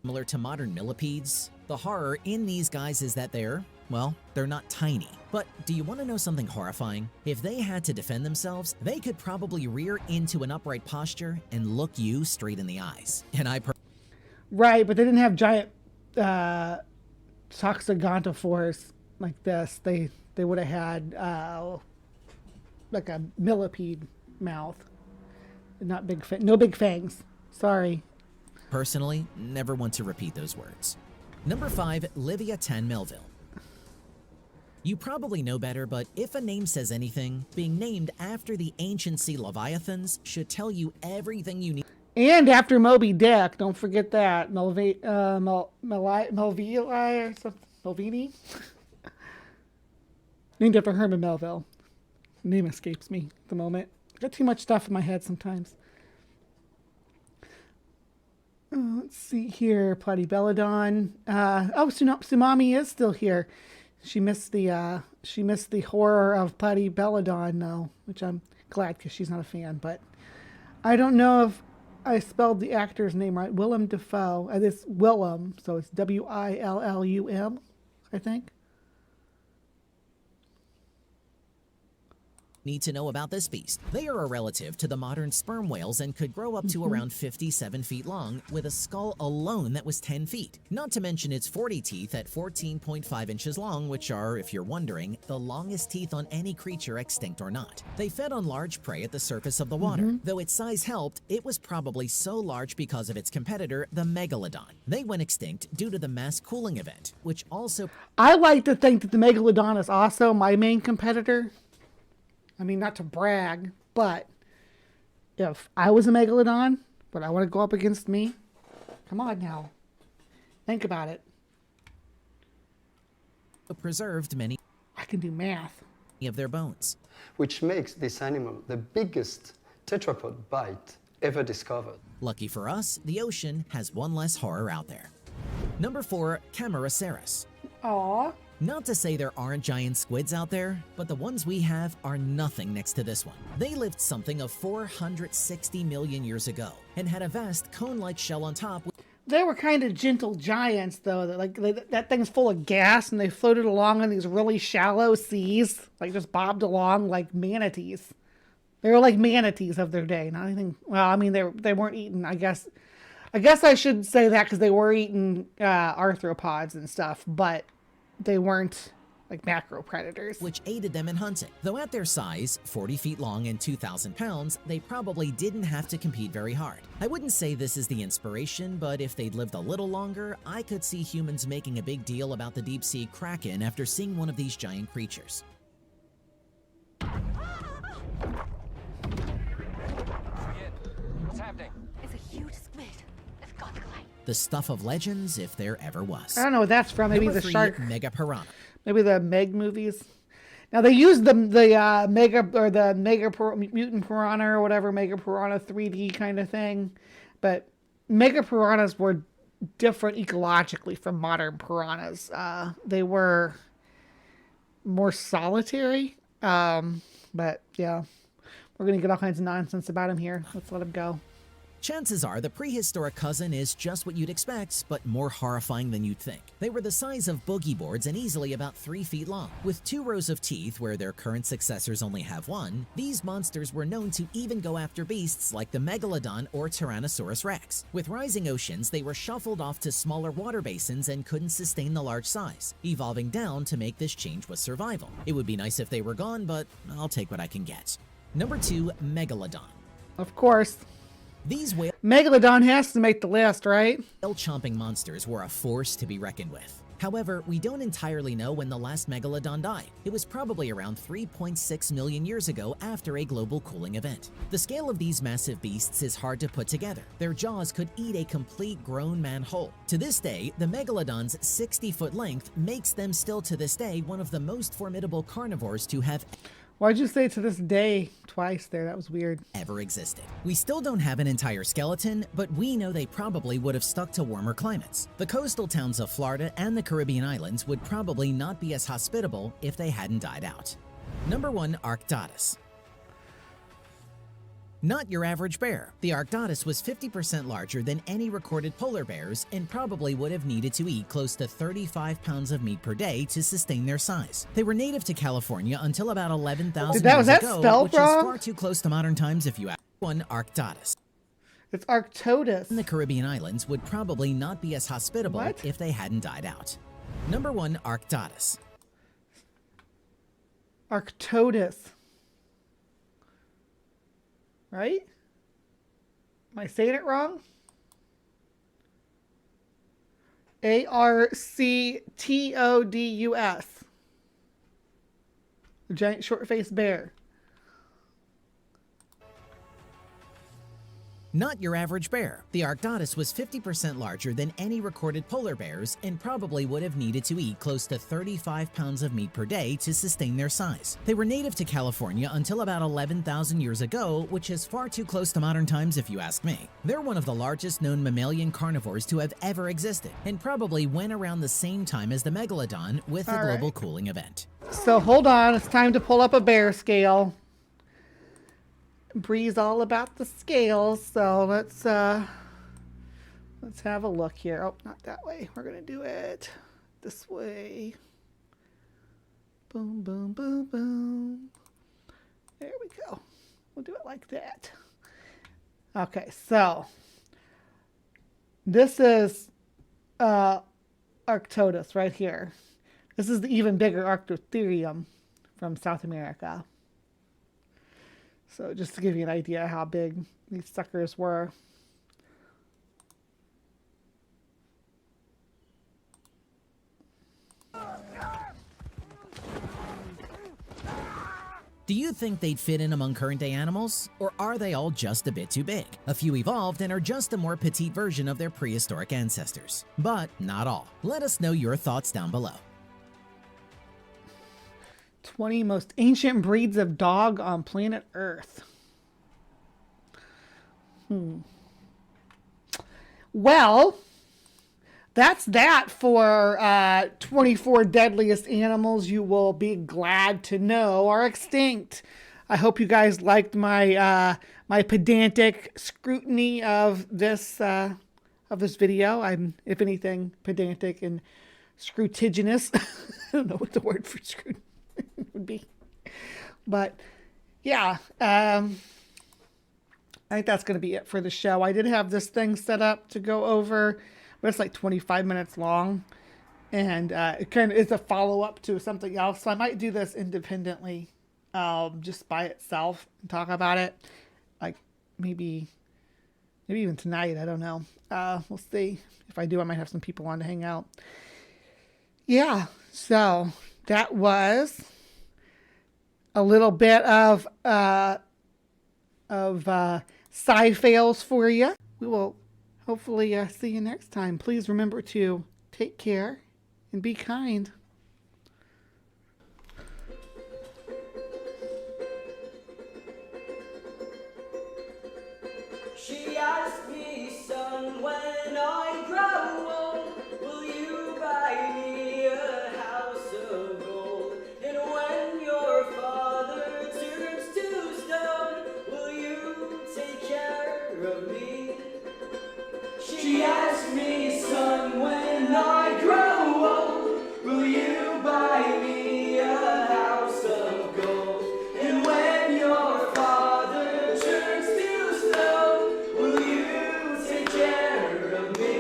Similar to modern millipedes, the horror in these guys is that they're Well, they're not tiny. But do you want to know something horrifying? If they had to defend themselves, they could probably rear into an upright posture and look you straight in the eyes. And Right, but they didn't have giant toxogontophores like this. They would have had like a millipede mouth, not no big fangs. Sorry. personally never want to repeat those words. Number 5, Leviathan Melville. You probably know better, but if a name says anything, being named after the ancient sea leviathans should tell you everything you need. And after Moby Dick, don't forget that. Melvili or something. Melvini? Named after Herman Melville. Name escapes me at the moment. Got too much stuff in my head sometimes. Let's see here. Platypelodon. Tsunami is still here. She missed the horror of Platypelodon though, which I'm glad because she's not a fan. But I don't know if I spelled the actor's name right. Willem Dafoe. It's Willem, so it's Willum, I think. Need to know about this beast. They are a relative to the modern sperm whales and could grow up to around 57 feet long, with a skull alone that was 10 feet. Not to mention its 40 teeth at 14.5 inches long, which are, if you're wondering, the longest teeth on any creature, extinct or not. They fed on large prey at the surface of the water. Though its size helped, it was probably so large because of its competitor, the megalodon. They went extinct due to the mass cooling event, which also... I like to think that the megalodon is also my main competitor. I mean, not to brag, but if I was a megalodon, would I want to go up against me? Come on now. Think about it. preserved many I can do math. of their bones. Which makes this animal the biggest tetrapod bite ever discovered. Lucky for us, the ocean has one less horror out there. Number 4, Camarasaurus. Aw. Not to say there aren't giant squids out there, but the ones we have are nothing next to this one. They lived something of 460 million years ago and had a vast cone-like shell on top. They were kind of gentle giants, though. That thing's full of gas, and they floated along in these really shallow seas, like just bobbed along like manatees. They were like manatees of their day. Not anything. Well, I mean, they weren't eating. I guess I should say that because they were eating arthropods and stuff, but they weren't like macro predators. Which aided them in hunting. Though at their size, 40 feet long and 2,000 pounds, they probably didn't have to compete very hard. I wouldn't say this is the inspiration, but if they'd lived a little longer, I could see humans making a big deal about the deep sea kraken after seeing one of these giant creatures. What's happening? It's a huge squid. It's got the light. The stuff of legends, if there ever was. I don't know what that's from. Maybe Number the 3, shark. Megapiranha. Maybe the Meg movies. Now they used the mutant piranha or whatever, Mega Piranha 3D kind of thing, but Mega Piranhas were different ecologically from modern piranhas. They were more solitary, but yeah, we're gonna get all kinds of nonsense about them here. Let's let them go. Chances are the prehistoric cousin is just what you'd expect, but more horrifying than you'd think. They were the size of boogie boards and easily about 3 feet long. With 2 rows of teeth where their current successors only have 1, these monsters were known to even go after beasts like the megalodon or Tyrannosaurus rex. With rising oceans, they were shuffled off to smaller water basins and couldn't sustain the large size, evolving down to make this change with survival. It would be nice if they were gone, but I'll take what I can get. Number 2, Megalodon. Of course. These Megalodon has to make the list, right? whale-chomping monsters were a force to be reckoned with. However, we don't entirely know when the last megalodon died. It was probably around 3.6 million years ago after a global cooling event. The scale of these massive beasts is hard to put together. Their jaws could eat a complete grown man whole. To this day, the megalodon's 60-foot length makes them still to this day one of the most formidable carnivores to have Why'd you say to this day twice there? That was weird. ever existed. We still don't have an entire skeleton, but we know they probably would have stuck to warmer climates. The coastal towns of Florida and the Caribbean islands would probably not be as hospitable if they hadn't died out. Number 1, Arctodus. Not your average bear. The Arctodus was 50% larger than any recorded polar bears and probably would have needed to eat close to 35 pounds of meat per day to sustain their size. They were native to California until about 11,000 years ago, which is far too close to modern times if you ask. One Arctodus. It's Arctodus. The Caribbean islands would probably not be as hospitable if they hadn't died out. Number 1 Arctodus. Arctodus. Right? Am I saying it wrong? Arctodus. The giant short-faced bear. Not your average bear. The Arctodus was 50% larger than any recorded polar bears and probably would have needed to eat close to 35 pounds of meat per day to sustain their size. They were native to California until about 11,000 years ago, which is far too close to modern times if you ask me. They're one of the largest known mammalian carnivores to have ever existed and probably went around the same time as the megalodon with the global cooling event. So hold on, it's time to pull up a bear scale. Bree's all about the scales, so let's have a look here. Oh, not that way. We're gonna do it this way. Boom, boom, boom, boom. There we go. We'll do it like that. Okay, so this is Arctodus right here. This is the even bigger Arctotherium from South America. So just to give you an idea how big these suckers were. Do you think they'd fit in among current day animals? Or are they all just a bit too big? A few evolved and are just a more petite version of their prehistoric ancestors. But not all. Let us know your thoughts down below. 20 most ancient breeds of dog on planet Earth. Well, that's that for 24 deadliest animals you will be glad to know are extinct. I hope you guys liked my my pedantic scrutiny of this video. I'm, if anything, pedantic and scrutiginous. I don't know what the word for scrutiny would be, but yeah, I think that's going to be it for the show. I did have this thing set up to go over, but it's like 25 minutes long, and it kind of is a follow-up to something else, so I might do this independently, just by itself and talk about it, like maybe even tonight. I don't know. We'll see. If I do, I might have some people on to hang out. Yeah, so that was a little bit of SciFails for you. We will hopefully see you next time. Please remember to take care and be kind. She asked me, son, when I grow old, will you buy me a house of gold? And when your father turns to stone, will you take care of me? She asked me, son, when I grow old, will you buy me a house of gold? And when your father turns to stone, will you take care of me?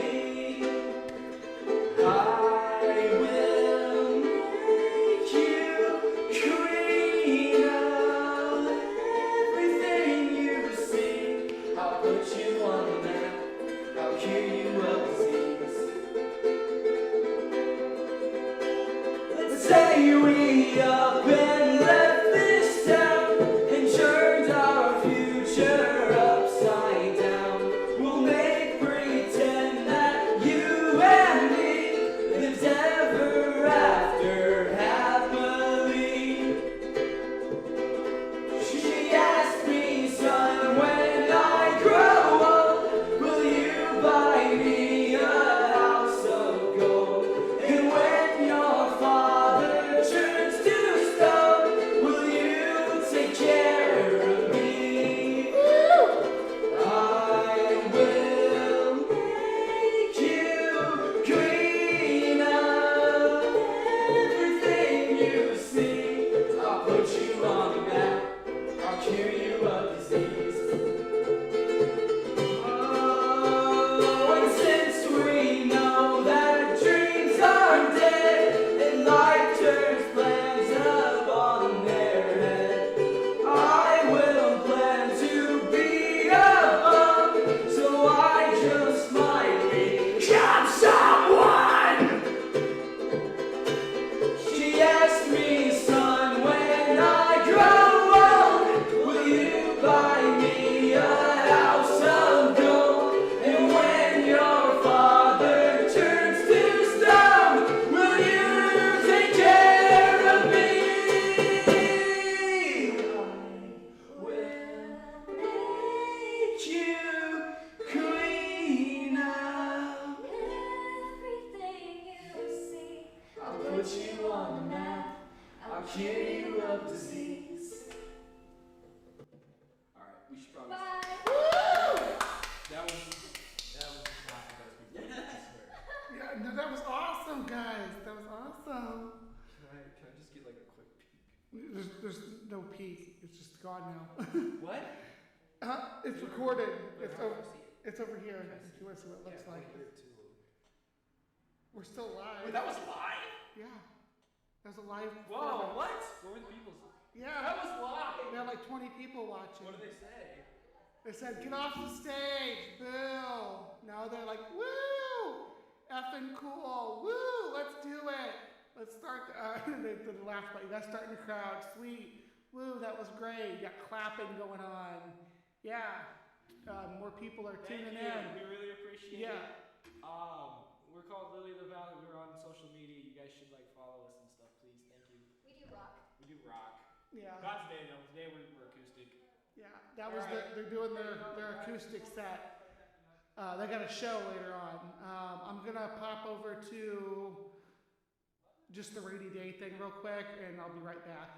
I will make you queen of everything you see. I'll put you on the map. I'll cure you of disease. Let's say we up and left this town and turned our future upside down. We'll make pretend that you and me lived ever after happily. She asked me, son, when I grow old, will you buy me a house of gold? And when your father turns to stone, disease. All right, we should probably. Bye. That was not the best piece. Yeah, no, that was awesome, guys. That was awesome. Can I just get like a quick peek? There's no peek. It's just gone now. What? It's recorded. It's over here. If you want to see what it looks like. We're still live. Wait, that was live? Yeah. That was a live. Whoa, what? What were the people? Yeah. That was live. We had like 20 people watching. What did they say? They said, get off the stage, boo. Now they're like, woo, effing cool, woo, let's do it. Let's start, they did the laugh button. You got to start in the crowd, sweet, woo, that was great. You got clapping going on. Yeah, more people are tuning in. We really appreciate it. We're called Lily of the Valley. We're on social media. You guys should like follow us and stuff, please. Thank you. We do rock. We do rock. Yeah. Not today though. Today we're acoustic. Yeah, that was they're doing their acoustic set. They got a show later on. I'm gonna pop over to just the rainy day thing real quick, and I'll be right back.